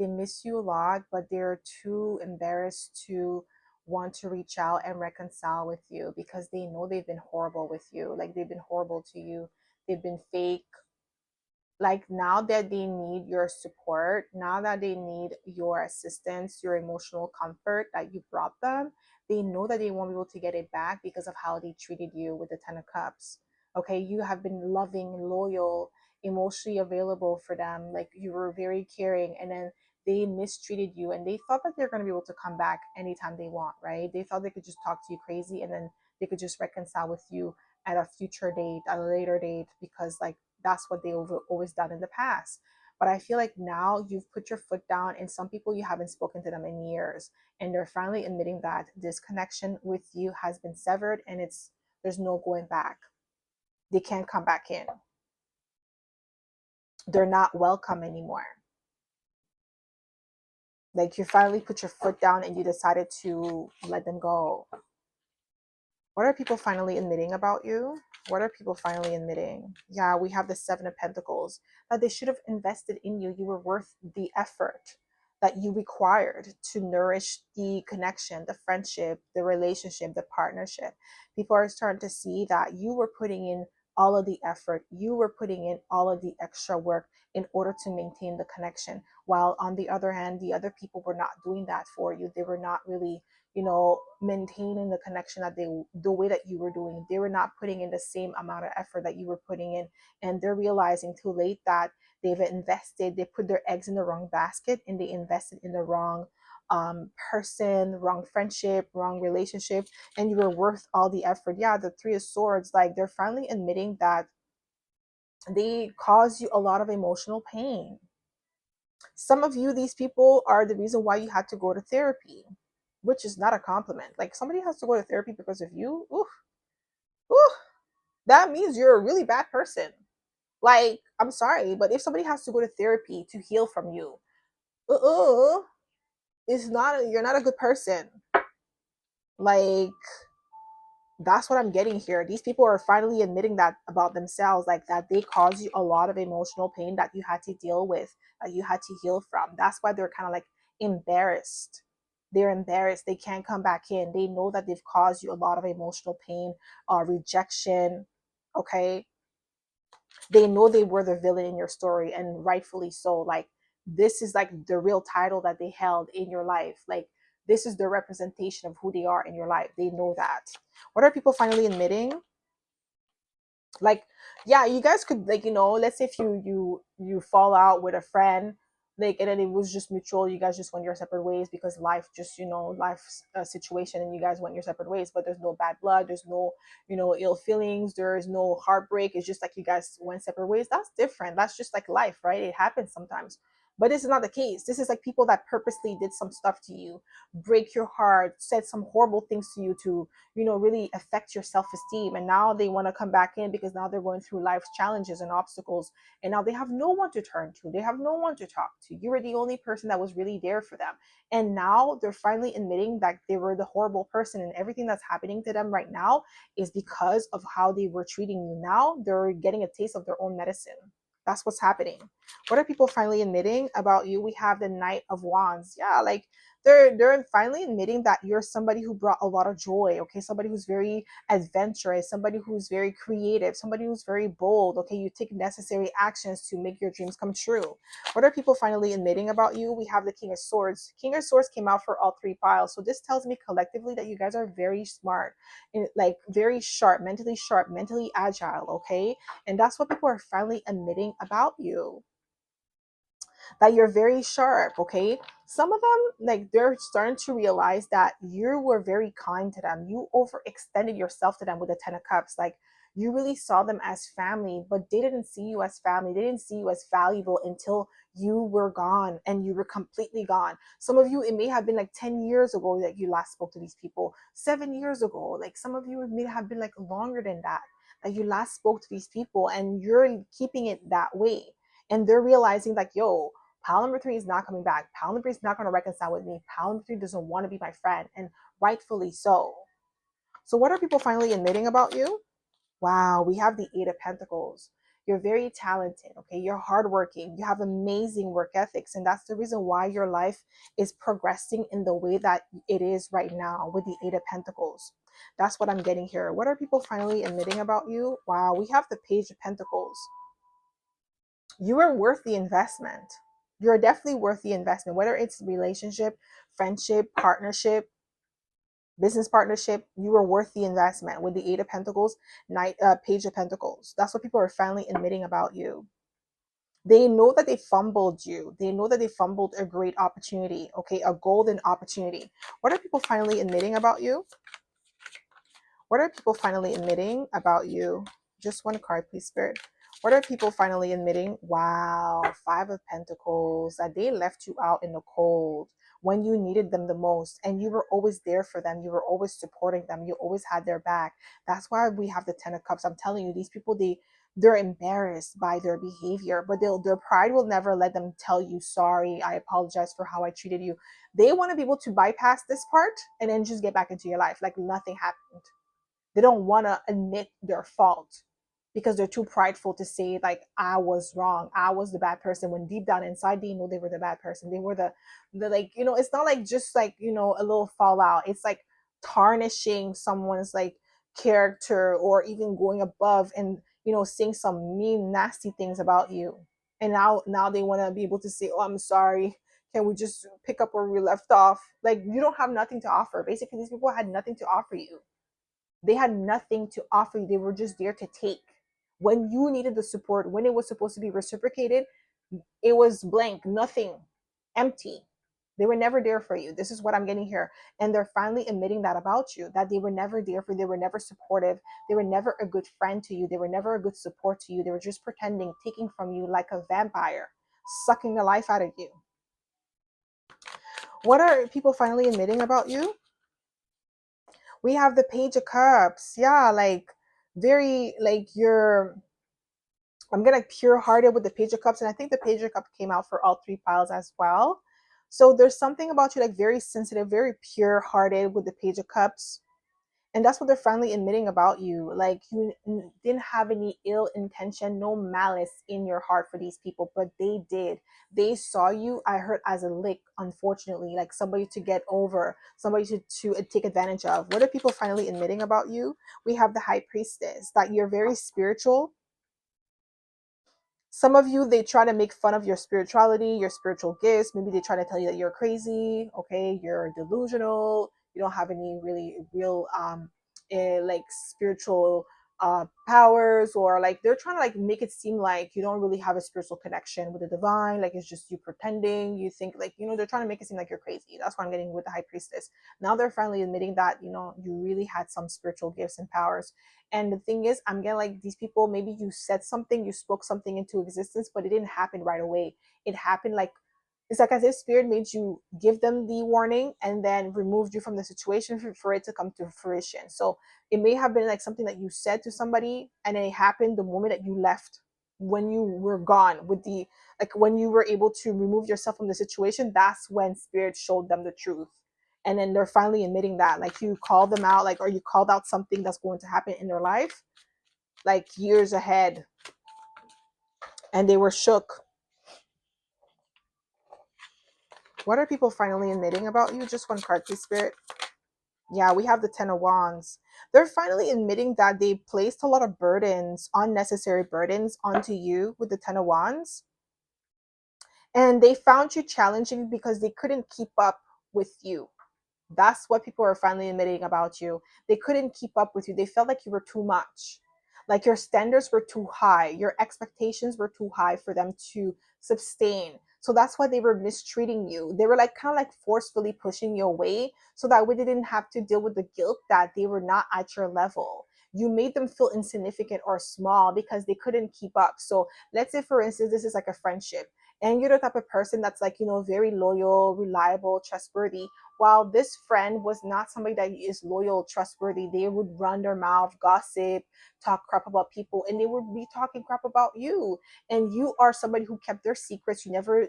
miss you a lot, but they're too embarrassed to want to reach out and reconcile with you because they know they've been horrible with you. Like they've been horrible to you. They've been fake. Like now that they need your support, now that they need your assistance, your emotional comfort that you brought them, they know that they won't be able to get it back because of how they treated you with the Ten of Cups. Okay, you have been loving, loyal, emotionally available for them. Like you were very caring, and then they mistreated you and they thought that they're going to be able to come back anytime they want, right? They thought they could just talk to you crazy and then they could just reconcile with you at a future date, at a later date, because like that's what they've always done in the past. But I feel like now you've put your foot down, and some people you haven't spoken to them in years, and they're finally admitting that this connection with you has been severed, and there's no going back. They can't come back in. They're not welcome anymore. Like you finally put your foot down and you decided to let them go. What are people finally admitting about you? What are people finally admitting? Yeah, we have the Seven of Pentacles. That they should have invested in you. You were worth the effort that you required to nourish the connection, the friendship, the relationship, the partnership. People are starting to see that you were putting in all of the effort. You were putting in all of the extra work in order to maintain the connection. While on the other hand, the other people were not doing that for you. They were not really maintaining the connection that the way that you were doing. They were not putting in the same amount of effort that you were putting in, and they're realizing too late that they put their eggs in the wrong basket, and they invested in the wrong person, wrong friendship, wrong relationship, and you were worth all the effort. Yeah, the Three of Swords, like they're finally admitting that they cause you a lot of emotional pain. Some of you, these people are the reason why you had to go to therapy, which is not a compliment. Like somebody has to go to therapy because of you. Ooh, ooh, that means you're a really bad person. Like, I'm sorry, but if somebody has to go to therapy to heal from you, it's not, you're not a good person. Like, that's what I'm getting here. These people are finally admitting that about themselves, like that they caused you a lot of emotional pain that you had to deal with, that you had to heal from. That's why they're kind of like embarrassed. They're embarrassed. They can't come back in. They know that they've caused you a lot of emotional pain, rejection. Okay. They know they were the villain in your story, and rightfully so. Like, this is like the real title that they held in your life. Like, this is the representation of who they are in your life. They know that. What are people finally admitting? Like, yeah, you guys could, like, let's say if you fall out with a friend, like, and then it was just mutual, you guys just went your separate ways because life just, life's situation, and you guys went your separate ways, but there's no bad blood, there's no, ill feelings, there's no heartbreak. It's just like you guys went separate ways. That's different. That's just like life, right? It happens sometimes. But this is not the case. This is like people that purposely did some stuff to you, break your heart, said some horrible things to you to, really affect your self-esteem. And now they want to come back in because now they're going through life's challenges and obstacles. And now they have no one to turn to. They have no one to talk to. You were the only person that was really there for them. And now they're finally admitting that they were the horrible person, and everything that's happening to them right now is because of how they were treating you. Now they're getting a taste of their own medicine. That's what's happening. What are people finally admitting about you? We have the Knight of Wands. Yeah, like, they're finally admitting that you're somebody who brought a lot of joy. Okay, somebody who's very adventurous, somebody who's very creative, somebody who's very bold. Okay, you take necessary actions to make your dreams come true. What are people finally admitting about you? We have the King of Swords. King of Swords came out for all three piles, so this tells me collectively that you guys are very smart and, like, very sharp, mentally agile. Okay, and that's what people are finally admitting about you, that you're very sharp. Okay, some of them, like, they're starting to realize that you were very kind to them. You overextended yourself to them with the 10 of cups. Like, you really saw them as family, but they didn't see you as family. They didn't see you as valuable until you were gone, and you were completely gone. Some of you, it may have been like 10 years ago that you last spoke to these people, 7 years ago. Like, some of you, it may have been like longer than that you last spoke to these people, and you're keeping it that way. And they're realizing, like, yo, pal number three is not coming back. Pal number three is not going to reconcile with me. Pal number three doesn't want to be my friend, and rightfully so. So, what are people finally admitting about you? Wow, we have the Eight of Pentacles. You're very talented, okay? You're hardworking. You have amazing work ethics, and that's the reason why your life is progressing in the way that it is right now with the Eight of Pentacles. That's what I'm getting here. What are people finally admitting about you? Wow, we have the Page of Pentacles. You are worth the investment. You're definitely worth the investment, whether it's relationship, friendship, partnership, business partnership. You are worth the investment with the Eight of Pentacles, Page of Pentacles. That's what people are finally admitting about you. They know that they fumbled you. They know that they fumbled a great opportunity, okay, a golden opportunity. What are people finally admitting about you? What are people finally admitting about you? Just one card, please, Spirit. What are people finally admitting? Wow, Five of Pentacles, that they left you out in the cold when you needed them the most, and you were always there for them. You were always supporting them. You always had their back. That's why we have the Ten of Cups. I'm telling you, these people, they're embarrassed by their behavior, but their pride will never let them tell you, sorry, I apologize for how I treated you. They want to be able to bypass this part and then just get back into your life like nothing happened. They don't want to admit their fault because they're too prideful to say, like, I was wrong, I was the bad person, when deep down inside they know they were the bad person. They were the like, it's not like just like, a little fallout. It's like tarnishing someone's like character, or even going above and, saying some mean, nasty things about you. And now they want to be able to say, oh, I'm sorry, can we just pick up where we left off? Like, you don't have nothing to offer. Basically, these people had nothing to offer you. They had nothing to offer you. They were just there to take. When you needed the support, when it was supposed to be reciprocated, it was blank, nothing, empty. They were never there for you. This is what I'm getting here. And they're finally admitting that about you, that they were never there for you. They were never supportive. They were never a good friend to you. They were never a good support to you. They were just pretending, taking from you like a vampire, sucking the life out of you. What are people finally admitting about you? We have the Page of Cups. Yeah, like, very, like, I'm gonna pure hearted with the Page of Cups, and I think the Page of Cups came out for all three piles as well. So there's something about you, like, very sensitive, very pure hearted with the Page of Cups. And that's what they're finally admitting about you. Like, you didn't have any ill intention, no malice in your heart for these people, but they did. They saw you, I heard, as a lick, unfortunately, like somebody to get over, somebody to take advantage of. What are people finally admitting about you? We have the High Priestess, that you're very spiritual. Some of you, they try to make fun of your spirituality, your spiritual gifts. Maybe they try to tell you that you're crazy, okay, you're delusional, you don't have any really real like spiritual powers, or like they're trying to like make it seem like you don't really have a spiritual connection with the divine, like it's just you pretending. You think like, they're trying to make it seem like you're crazy. That's what I'm getting with the high priestess. Now they're finally admitting that, you really had some spiritual gifts and powers. And the thing is, I'm getting like these people, maybe you said something, you spoke something into existence, but it didn't happen right away. It happened like, it's like as if spirit made you give them the warning and then removed you from the situation for it to come to fruition. So it may have been like something that you said to somebody and it happened the moment that you left, when you were gone with the, like when you were able to remove yourself from the situation. That's when spirit showed them the truth. And then they're finally admitting that, like, you called them out, like, or you called out something that's going to happen in their life like years ahead, and they were shook. What are people finally admitting about you? Just one card, please, spirit. Yeah, we have the Ten of Wands. They're finally admitting that they placed a lot of burdens, unnecessary burdens, onto you with the Ten of Wands. And they found you challenging because they couldn't keep up with you. That's what people are finally admitting about you. They couldn't keep up with you. They felt like you were too much. Like your standards were too high. Your expectations were too high for them to sustain. So that's why they were mistreating you. They were like kind of like forcefully pushing you away so that way they didn't have to deal with the guilt that they were not at your level. You made them feel insignificant or small because they couldn't keep up. So let's say, for instance, this is like a friendship, and you're the type of person that's like, very loyal, reliable, trustworthy. While this friend was not somebody that is loyal, trustworthy, they would run their mouth, gossip, talk crap about people, and they would be talking crap about you. And you are somebody who kept their secrets. You never,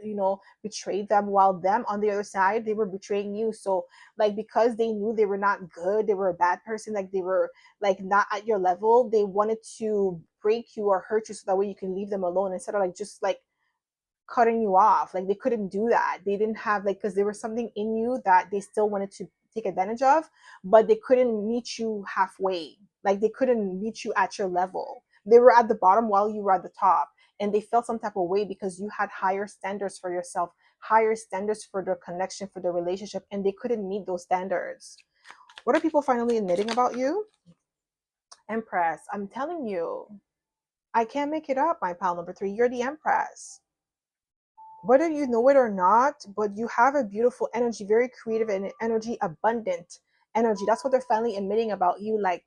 betrayed them, while them on the other side, they were betraying you. So like, because they knew they were not good, they were a bad person, like they were like not at your level, they wanted to break you or hurt you so that way you can leave them alone, instead of like just like cutting you off. Like they couldn't do that. They didn't have, like, because there was something in you that they still wanted to take advantage of, but they couldn't meet you halfway. Like they couldn't meet you at your level. They were at the bottom while you were at the top, and they felt some type of way because you had higher standards for yourself, higher standards for the connection, for the relationship, and they couldn't meet those standards. What are people finally admitting about you? Empress. I'm telling you, I can't make it up, my pal number 3. You're the Empress. Whether you know it or not, but you have a beautiful energy, very creative and energy, abundant energy. That's what they're finally admitting about you. Like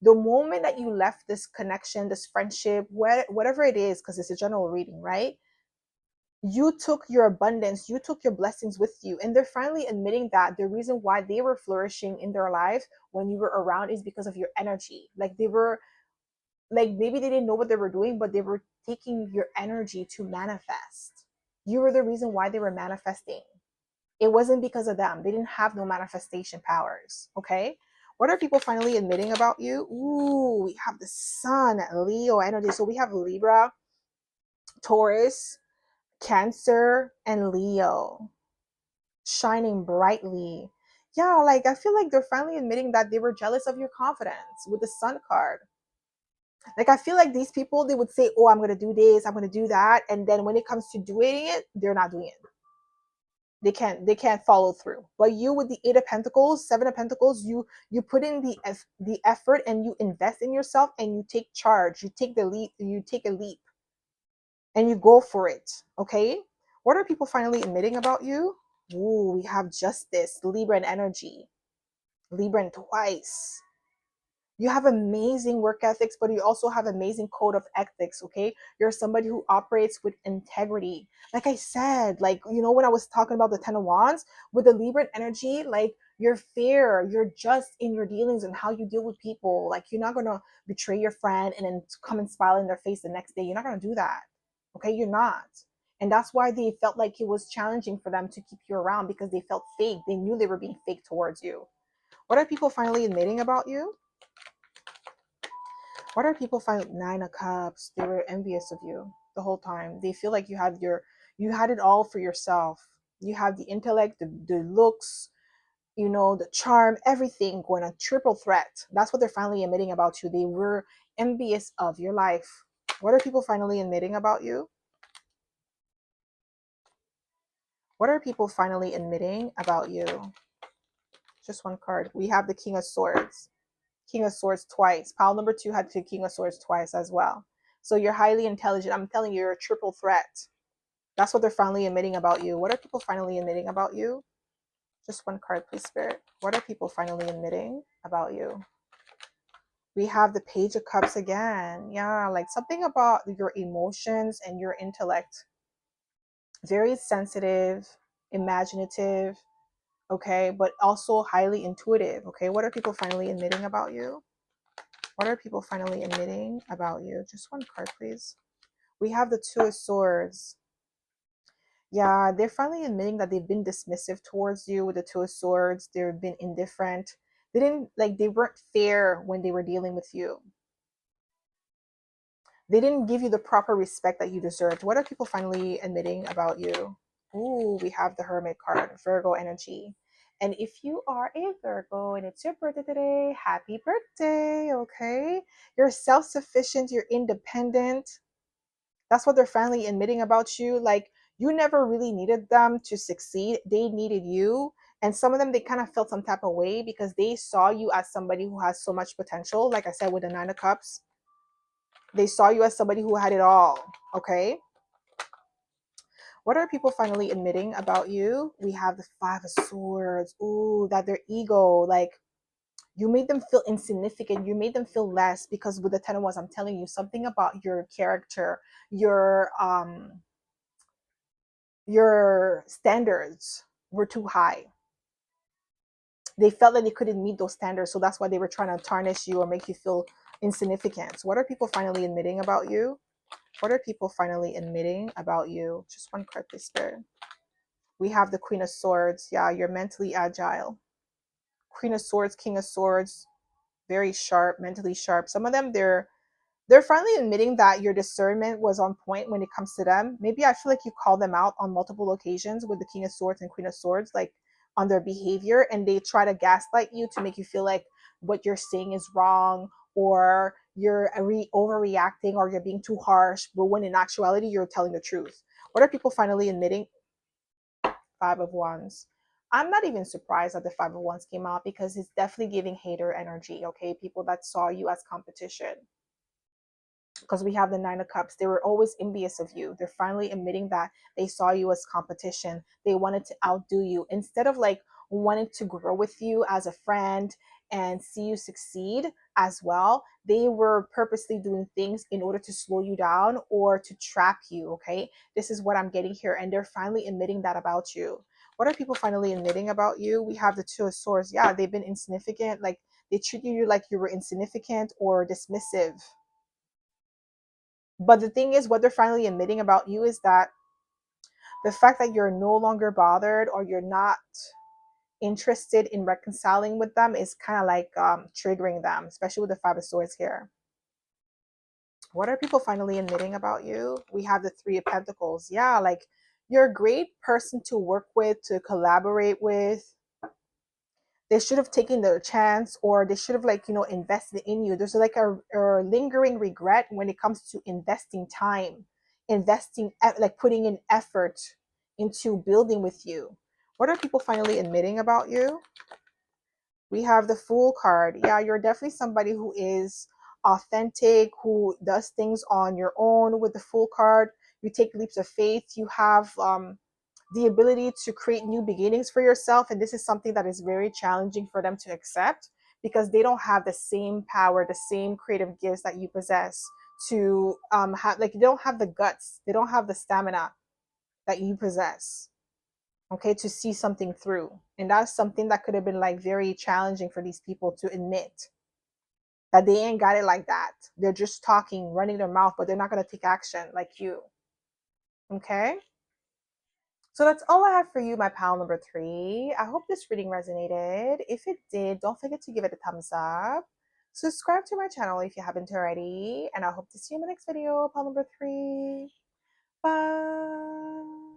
the moment that you left this connection, this friendship, whatever it is, because it's a general reading, right? You took your abundance, you took your blessings with you. And they're finally admitting that the reason why they were flourishing in their life when you were around is because of your energy. Like they were, like maybe they didn't know what they were doing, but they were taking your energy to manifest. You were the reason why they were manifesting. It wasn't because of them. They didn't have no manifestation powers. Okay. What are people finally admitting about you? Ooh, we have the sun, Leo energy. So we have Libra, Taurus, Cancer, and Leo shining brightly. Yeah, like I feel like they're finally admitting that they were jealous of your confidence with the sun card. Like I feel like these people, they would say, "Oh, I'm gonna do this, I'm gonna do that," and then when it comes to doing it, they're not doing it. They can't follow through. But you, with the 8 of Pentacles, 7 of Pentacles, you put in the effort, and you invest in yourself, and you take charge. You take the leap. You take a leap, and you go for it. Okay. What are people finally admitting about you? Ooh, we have Justice, Libra and energy, Libra and twice. You have amazing work ethics, but you also have amazing code of ethics. Okay, you're somebody who operates with integrity. Like I said, like, when I was talking about the 10 of Wands with the Libra energy, like you're fair, you're just in your dealings and how you deal with people. Like you're not gonna betray your friend and then come and smile in their face the next day. You're not gonna do that. Okay, you're not. And that's why they felt like it was challenging for them to keep you around, because they felt fake. They knew they were being fake towards you. What are people finally admitting about you? What are people find 9 of Cups? They were envious of you the whole time. They feel like you had it all for yourself. You have the intellect, the looks, the charm, everything going on, triple threat. That's what they're finally admitting about you. They were envious of your life. What are people finally admitting about you? What are people finally admitting about you? Just one card. We have the King of Swords. King of Swords twice. Pile number 2 had the King of Swords twice as well. So you're highly intelligent. I'm telling you, you're a triple threat. That's what they're finally admitting about you. What are people finally admitting about you? Just one card, please, Spirit. What are people finally admitting about you? We have the Page of Cups again. Yeah, like something about your emotions and your intellect. Very sensitive, imaginative, okay, but also highly intuitive, okay? What are people finally admitting about you? What are people finally admitting about you? Just one card, please. We have the Two of Swords. Yeah, they're finally admitting that they've been dismissive towards you with the Two of Swords. They've been indifferent. They didn't like they weren't fair when they were dealing with you. They didn't give you the proper respect that you deserved. What are people finally admitting about you? Ooh, we have the Hermit card, Virgo energy. And if you are a Virgo and it's your birthday today, happy birthday, okay? You're self-sufficient, you're independent. That's what they're finally admitting about you. Like, you never really needed them to succeed. They needed you. And some of them, they kind of felt some type of way because they saw you as somebody who has so much potential. Like I said, with the Nine of Cups, they saw you as somebody who had it all, okay? What are people finally admitting about you? We have the Five of Swords. Ooh, that their ego, like, you made them feel insignificant. You made them feel less because with the Ten of Wands, I'm telling you something about your character, your standards were too high. They felt that they couldn't meet those standards, so that's why they were trying to tarnish you or make you feel insignificant. So what are people finally admitting about you? What are people finally admitting about you? Just one card, please, Spirit. We have the Queen of Swords. Yeah, you're mentally agile. Queen of Swords, King of Swords, very sharp, mentally sharp. Some of them, they're finally admitting that your discernment was on point when it comes to them. Maybe I feel like you call them out on multiple occasions with the King of Swords and Queen of Swords, like on their behavior, and they try to gaslight you to make you feel like what you're saying is wrong or you're overreacting or you're being too harsh. But when in actuality, you're telling the truth. What are people finally admitting? Five of Wands. I'm not even surprised that the Five of Wands came out because it's definitely giving hater energy, okay? People that saw you as competition, because we have the Nine of Cups. They were always envious of you. They're finally admitting that they saw you as competition. They wanted to outdo you instead of like wanting to grow with you as a friend and see you succeed as well. They were purposely doing things in order to slow you down or to trap you. Okay, this is what I'm getting here, and they're finally admitting that about you. What are people finally admitting about you? We have the Two of Swords. Yeah, they've been insignificant. Like, they treated you like you were insignificant or dismissive. But the thing is, what they're finally admitting about you is that the fact that you're no longer bothered or you're not interested in reconciling with them is kind of like triggering them, especially with the Five of Swords here. What are people finally admitting about you? We have the Three of Pentacles. Yeah, like, you're a great person to work with, to collaborate with. They should have taken their chance, or they should have, like, invested in you. There's like a lingering regret when it comes to investing time, like putting in effort into building with you. What are people finally admitting about you? We have the Fool card. Yeah, you're definitely somebody who is authentic, who does things on your own. With the Fool card, you take leaps of faith. You have the ability to create new beginnings for yourself, and this is something that is very challenging for them to accept because they don't have the same power, the same creative gifts that you possess to have. Like, they don't have the guts, they don't have the stamina that you possess, okay, to see something through. And that's something that could have been like very challenging for these people to admit, that they ain't got it like that. They're just talking, running their mouth, but they're not going to take action like you. Okay, so that's all I have for you, my pal number 3. I hope this reading resonated. If it did, don't forget to give it a thumbs up. Subscribe to my channel if you haven't already. And I hope to see you in the next video, pal number 3. Bye.